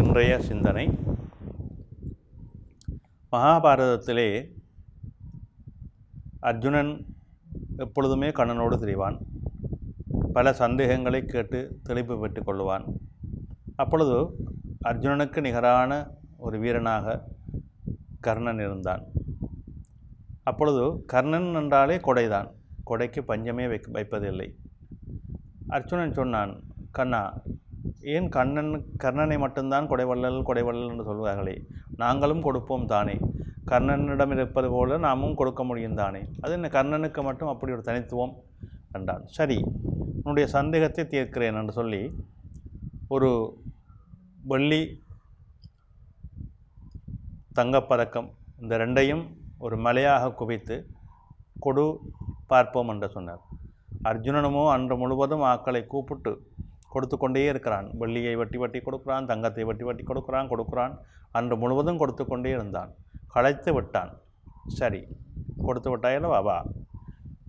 இன்றைய சிந்தனை. மகாபாரதத்திலே அர்ஜுனன் எப்பொழுதுமே கண்ணனோடு திரிவான். பல சந்தேகங்களை கேட்டு தெளிவு பெற்று கொள்ளுவான். அப்பொழுது அர்ஜுனனுக்கு நிகரான ஒரு வீரனாக கர்ணன் இருந்தான். அப்பொழுது கர்ணன் என்றாலே கொடைதான், கொடைக்கு பஞ்சமே வைப்பதில்லை. அர்ஜுனன் சொன்னான், கண்ணா, ஏன் கர்ணனை மட்டும்தான் கொடைவள்ளல் என்று சொல்வார்களே, நாங்களும் கொடுப்போம் தானே, கர்ணனிடம் இருப்பது போல நாமும் கொடுக்க முடியும் தானே, அது என்ன கர்ணனுக்கு மட்டும் அப்படி ஒரு தனித்துவம் என்றான். சரி, உன்னுடைய சந்தேகத்தை தீர்க்கிறேன் என்று சொல்லி ஒரு வெள்ளி தங்கப்பதக்கம் இந்த ரெண்டையும் ஒரு மலையாக குவித்து கொடு பார்ப்போம் என்று சொன்னார். அர்ஜுனனுமோ அன்று முழுவதும் ஆக்களை கூப்பிட்டு கொடுத்து கொண்டே இருக்கிறான். வெள்ளியை வட்டி கொடுக்குறான், தங்கத்தை வட்டி கொடுக்குறான். அன்று முழுவதும் கொடுத்து கொண்டே இருந்தான். களைத்து விட்டான். சரி, கொடுத்து விட்டாயல்லவா, வா.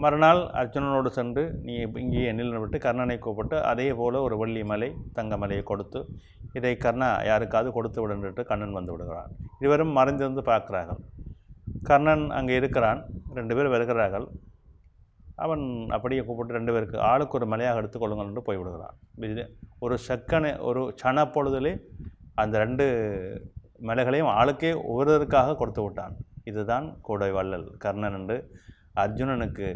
மறுநாள் அர்ஜுனனோடு சென்று நீ இங்கே எண்ணில் விட்டு கர்ணனை கூப்பிட்டு அதே போல் ஒரு வெள்ளி மலை தங்க மலையை கொடுத்து, இதை கர்ணா யாருக்காவது கொடுத்து விடுன்ட்டு கண்ணன் வந்து விடுகிறான். இருவரும் மறைந்திருந்து பார்க்கிறார்கள். கர்ணன் அங்கே இருக்கிறான். 2 பேர் வருகிறார்கள். அவன் அப்படியே கூப்பிட்டு 2 பேருக்கு ஆளுக்கு ஒரு மலையாக எடுத்துக்கொள்ளுங்கள் என்று போய்விடுகிறான். ஒரு சன பொழுதிலே அந்த 2 மலைகளையும் ஆளுக்கே ஒவ்வொருவருக்காக கொடுத்து விட்டான். இதுதான் கொடை வள்ளல் கர்ணன் என்று அர்ஜுனனுக்கு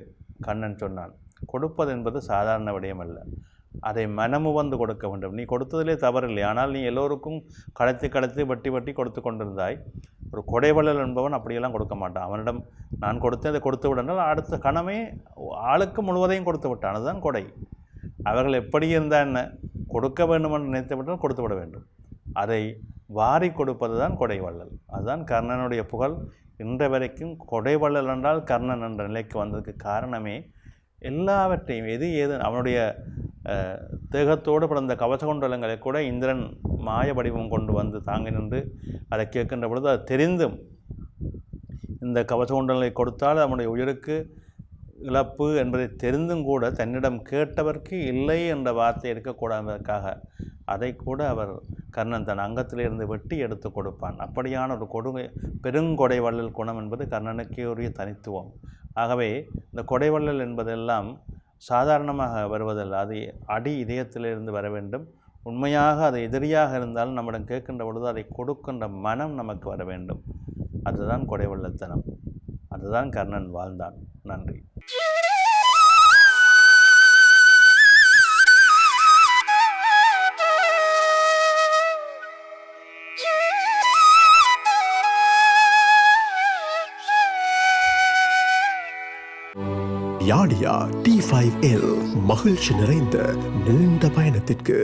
கண்ணன் சொன்னான். கொடுப்பது என்பது சாதாரண விடயம் அல்ல, அதை மனமுவந்து கொடுக்க வேண்டும். நீ கொடுத்ததிலே தவறில்லை, ஆனால் நீ எல்லோருக்கும் களைத்து வட்டி கொடுத்து கொண்டிருந்தாய். ஒரு கொடைவள்ளல் என்பவன் அப்படியெல்லாம் கொடுக்க மாட்டான். அவனிடம் நான் கொடுத்தேன், அதை கொடுத்து விடனால் அடுத்த கணமே ஆளுக்கு முழுவதையும் கொடுத்து விட்டான். அதுதான் கொடை. அவர்கள் எப்படி இருந்தால் என்ன, கொடுக்க வேண்டும் என்று நினைத்து விட்டால் கொடுத்து விட வேண்டும். அதை வாரி கொடுப்பது தான் கொடைவள்ளல். அதுதான் கர்ணனுடைய புகழ். இன்ற வரைக்கும் கொடைவள்ளல் என்றால் கர்ணன் என்ற நிலைக்கு வந்ததுக்கு காரணமே எல்லாவற்றையும் ஏது அவனுடைய தேகத்தோடு பிறந்த கவசகுண்டலங்களை கூட இந்திரன் மாய வடிவம் கொண்டு வந்து தாங்கி நின்று அதை கேட்கின்ற பொழுது அது தெரிந்தும் இந்த கவசகுண்டலங்களை கொடுத்தால் அவனுடைய உயிருக்கு இழப்பு என்பதை தெரிந்தும் கூட தன்னிடம் கேட்டவர்க்கு இல்லை என்ற வார்த்தை எடுக்கக்கூடாததற்காக அதை கூட அவர் கர்ணன் தன் அங்கத்திலிருந்து வெட்டி எடுத்து கொடுப்பான். அப்படியான ஒரு பெருங்கொடை வள்ளல் குணம் என்பது கர்ணனுக்கே உரிய தனித்துவம். ஆகவே இந்த கொடைவள்ளல் என்பதெல்லாம் சாதாரணமாக வருவதல்ல, அது அடி இதயத்திலிருந்து வர வேண்டும். உண்மையாக அது எதிரியாக இருந்தாலும் நம்மிடம் கேட்கின்ற பொழுது அதை கொடுக்கின்ற மனம் நமக்கு வர வேண்டும். அதுதான் கொடைவள்ளத்தனம். அதுதான் கர்ணன் வாழ்ந்தான். நன்றி. யாடியா T5L மகிழ்ச்சி நிறைந்த நீண்ட பயணத்திற்கு.